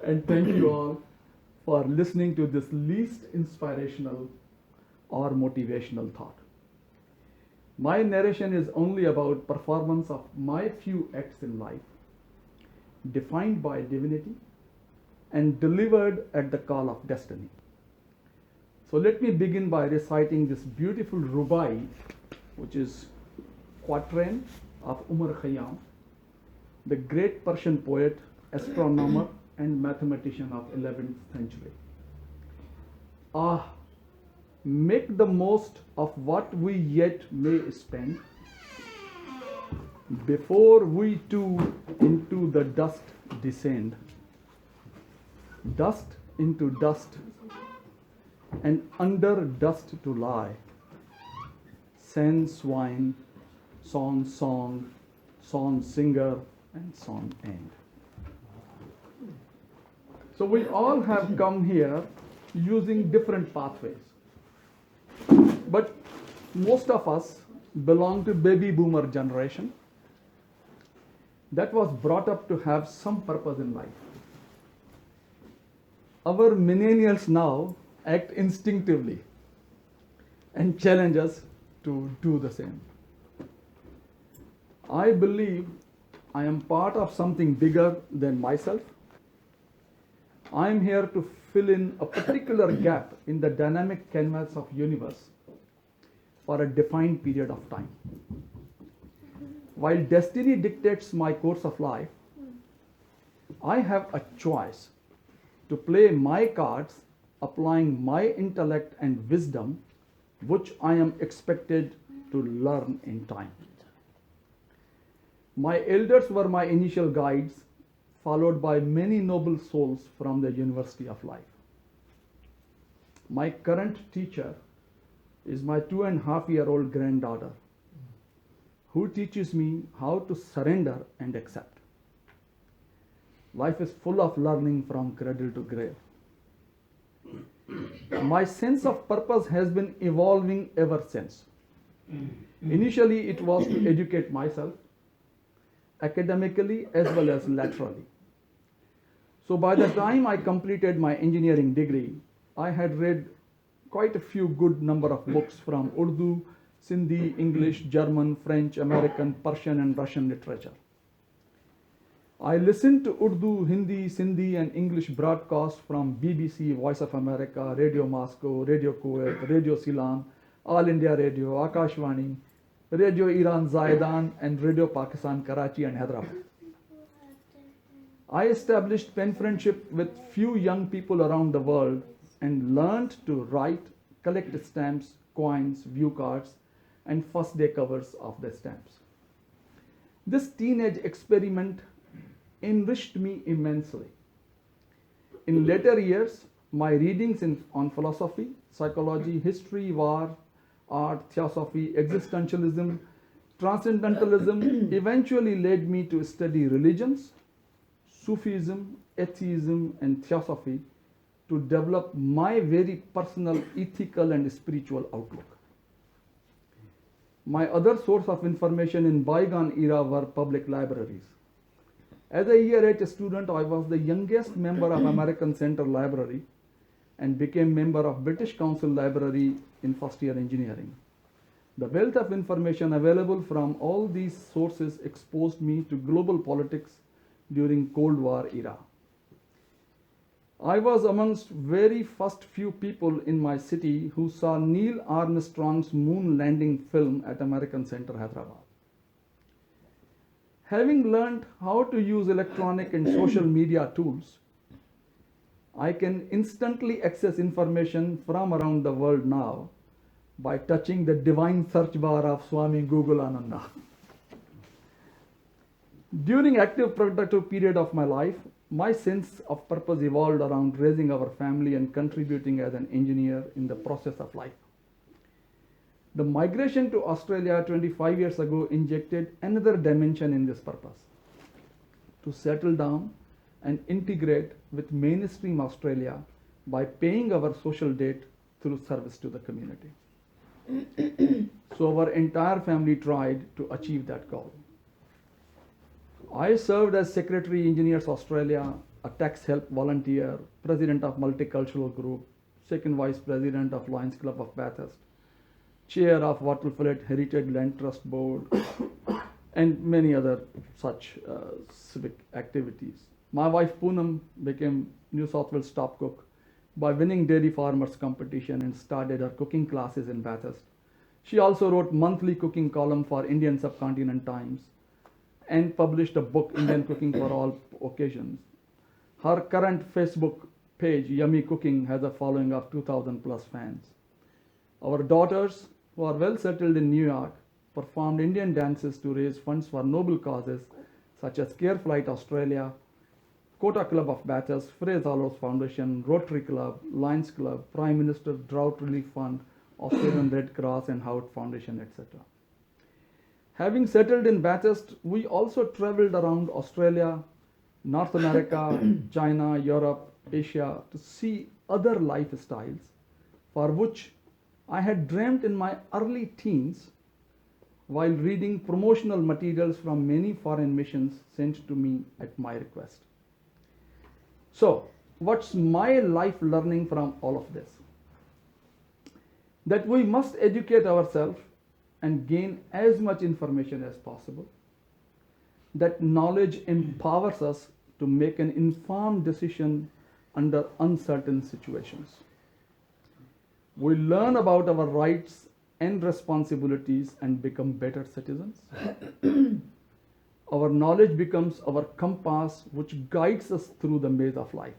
And thank you all for listening to this least inspirational or motivational thought. My narration is only about performance of my few acts in life, defined by divinity and delivered at the call of destiny. So let me begin by reciting this beautiful rubai, which is quatrain of Umar Khayyam, the great Persian poet, astronomer, and mathematician of 11th century. Ah, make the most of what we yet may spend before we too into the dust descend. Dust into dust, and under dust to lie. Sen swine, song, song singer, and song end. So we all have come here using different pathways. But most of us belong to baby boomer generation that was brought up to have some purpose in life. Our millennials now act instinctively and challenge us to do the same. I believe I am part of something bigger than myself. I am here to fill in a particular gap in the dynamic canvas of universe for a defined period of time. While destiny dictates my course of life, I have a choice to play my cards applying my intellect and wisdom, which I am expected to learn in time. My elders were my initial guides, followed by many noble souls from the University of Life. My current teacher is my 2.5-year-old granddaughter, who teaches me how to surrender and accept. Life is full of learning from cradle to grave. My sense of purpose has been evolving ever since. Initially, it was to educate myself, academically as well as laterally. So by the time I completed my engineering degree, I had read quite a few good number of books from Urdu, Sindhi, English, German, French, American, Persian, and Russian literature. I listened to Urdu, Hindi, Sindhi, and English broadcasts from BBC, Voice of America, Radio Moscow, Radio Kuwait, Radio Ceylon, All India Radio, Akashvani, Radio Iran Zaidan, and Radio Pakistan Karachi and Hyderabad. I established pen friendship with few young people around the world and learned to write, collect stamps, coins, view cards, and first day covers of the stamps. This teenage experiment enriched me immensely. In later years, my readings on philosophy, psychology, history, war, art, theosophy, existentialism, transcendentalism eventually led me to study religions, Sufism, atheism, and theosophy to develop my very personal ethical and spiritual outlook. My other source of information in bygone era were public libraries. As a year 8 student, I was the youngest member of American Center Library and became member of British Council Library in first year engineering. The wealth of information available from all these sources exposed me to global politics during Cold War era. I was amongst very first few people in my city who saw Neil Armstrong's moon landing film at American Center Hyderabad. Having learned how to use electronic and social media tools, I can instantly access information from around the world now by touching the divine search bar of Swami Google Ananda. During active productive period of my life, my sense of purpose evolved around raising our family and contributing as an engineer in the process of life. The migration to Australia 25 years ago injected another dimension in this purpose: to settle down and integrate with mainstream Australia by paying our social debt through service to the community. So our entire family tried to achieve that goal. I served as Secretary Engineers Australia, a tax help volunteer, President of Multicultural Group, Second Vice President of Lions Club of Bathurst, Chair of Waterford Heritage Land Trust Board, and many other such civic activities. My wife Poonam became New South Wales top cook by winning Dairy Farmers competition and started her cooking classes in Bathurst. She also wrote monthly cooking column for Indian Subcontinent Times and published a book, Indian Cooking for All Occasions. Her current Facebook page, Yummy Cooking, has a following of 2,000 plus fans. Our daughters, who are well settled in New York, performed Indian dances to raise funds for noble causes such as Care Flight Australia, Kota Club of Bathurst, Fraser Hollows Foundation, Rotary Club, Lions Club, Prime Minister Drought Relief Fund, Australian Red Cross and Howard Foundation, etc. Having settled in Bathurst, we also traveled around Australia, North America, China, Europe, Asia to see other lifestyles for which I had dreamt in my early teens while reading promotional materials from many foreign missions sent to me at my request. So, what's my life learning from all of this? That we must educate ourselves and gain as much information as possible. That knowledge empowers us to make an informed decision under uncertain situations. We learn about our rights and responsibilities and become better citizens. Our knowledge becomes our compass which guides us through the maze of life.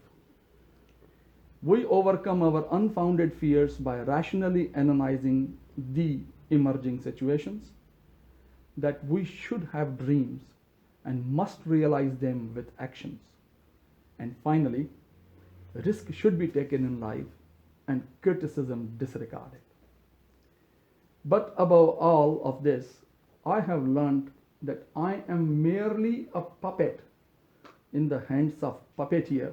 We overcome our unfounded fears by rationally analyzing the emerging situations, that we should have dreams and must realize them with actions. And finally, risk should be taken in life and criticism disregarded. But above all of this, I have learned that I am merely a puppet in the hands of puppeteer,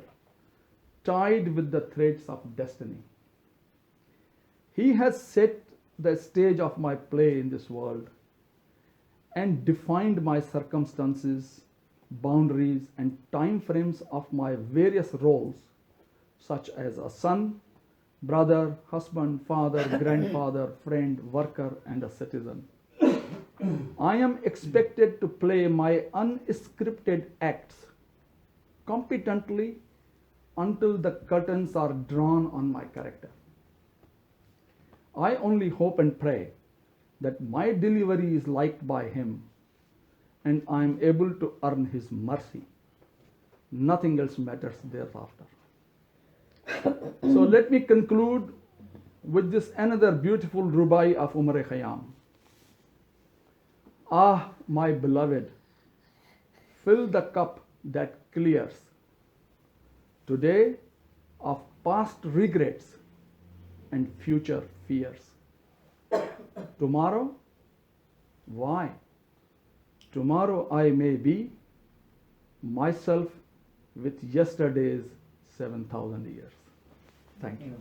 tied with the threads of destiny. He has set the stage of my play in this world and defined my circumstances, boundaries, and time frames of my various roles, such as a son, brother, husband, father, grandfather, friend, worker, and a citizen. I am expected to play my unscripted acts competently until the curtains are drawn on my character. I only hope and pray that my delivery is liked by him and I am able to earn his mercy. Nothing else matters thereafter. So let me conclude with this another beautiful rubai of Umar Khayyam. Ah, my beloved, fill the cup that clears today of past regrets and future fears. Tomorrow? Why? Tomorrow I may be myself with yesterday's 7,000 years. Thank you.